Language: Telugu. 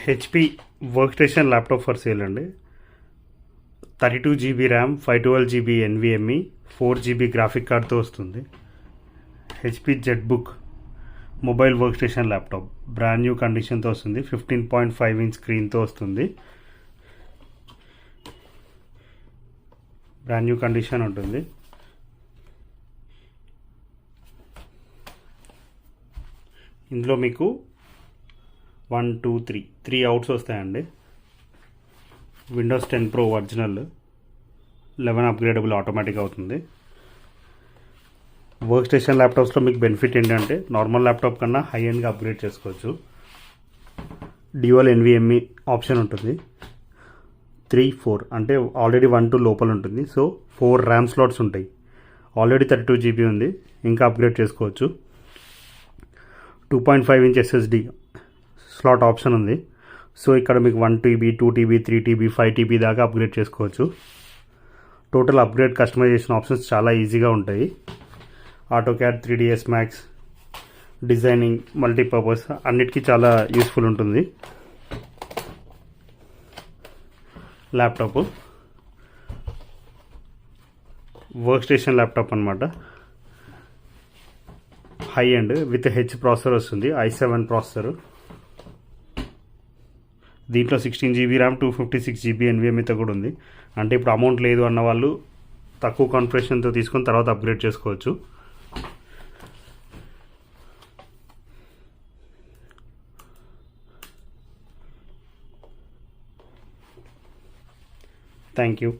HP work station laptop for sale అండి. 32 GB RAM, 512 GB NVMe, 4 GB graphic కార్డ్తో వస్తుంది. HP jet book mobile work station laptop brand new కండిషన్తో వస్తుంది. 15.5 ఇంచ్ స్క్రీన్తో వస్తుంది. బ్రాండ్ న్యూ కండిషన్ ఉంటుంది. ఇందులో మీకు 1 2 3 అవుట్స్ వస్తాయండి. Windows 10 Pro original 11 upgradable automatic అవుతుంది. వర్క్ స్టేషన్ ల్యాప్టాప్స్లో మీకు బెనిఫిట్ ఏంటంటే నార్మల్ ల్యాప్టాప్ కన్నా హై ఎండ్గా అప్గ్రేడ్ చేసుకోవచ్చు. డ్యూయల్ NVMe ఆప్షన్ ఉంటుంది. 3 4 అంటే ఆల్రెడీ 1 2 లోపల ఉంటుంది. సో 4 ర్యామ్ స్లాట్స్ ఉంటాయి. ఆల్రెడీ 32 GB ఉంది, ఇంకా అప్గ్రేడ్ చేసుకోవచ్చు. 2.5 ఇంచ్ SSD స్లాట్ ఆప్షన్ ఉంది. సో ఇక్కడ మీకు 1 TB 2 TB 3 TB 5 TB దాకా అప్గ్రేడ్ చేసుకోవచ్చు. టోటల్ అప్గ్రేడ్ కస్టమైజేషన్ ఆప్షన్స్ చాలా ఈజీగా ఉంటాయి. AutoCAD 3ds Max designing multipurpose అన్నిటికీ చాలా యూస్ఫుల్ ఉంటుంది. ల్యాప్టాప్ వర్క్ స్టేషన్ ల్యాప్టాప్ అనమాట. High end with H processor వస్తుంది. i7 processor. దీంట్లో 16 GB ర్యామ్, 256 GB NVMeతో కూడా ఉంది. అంటే ఇప్పుడు అమౌంట్ లేదు అన్న వాళ్ళు తక్కువ కాన్ఫిగరేషన్తో తీసుకొని తర్వాత అప్గ్రేడ్ చేసుకోవచ్చు. Thank you.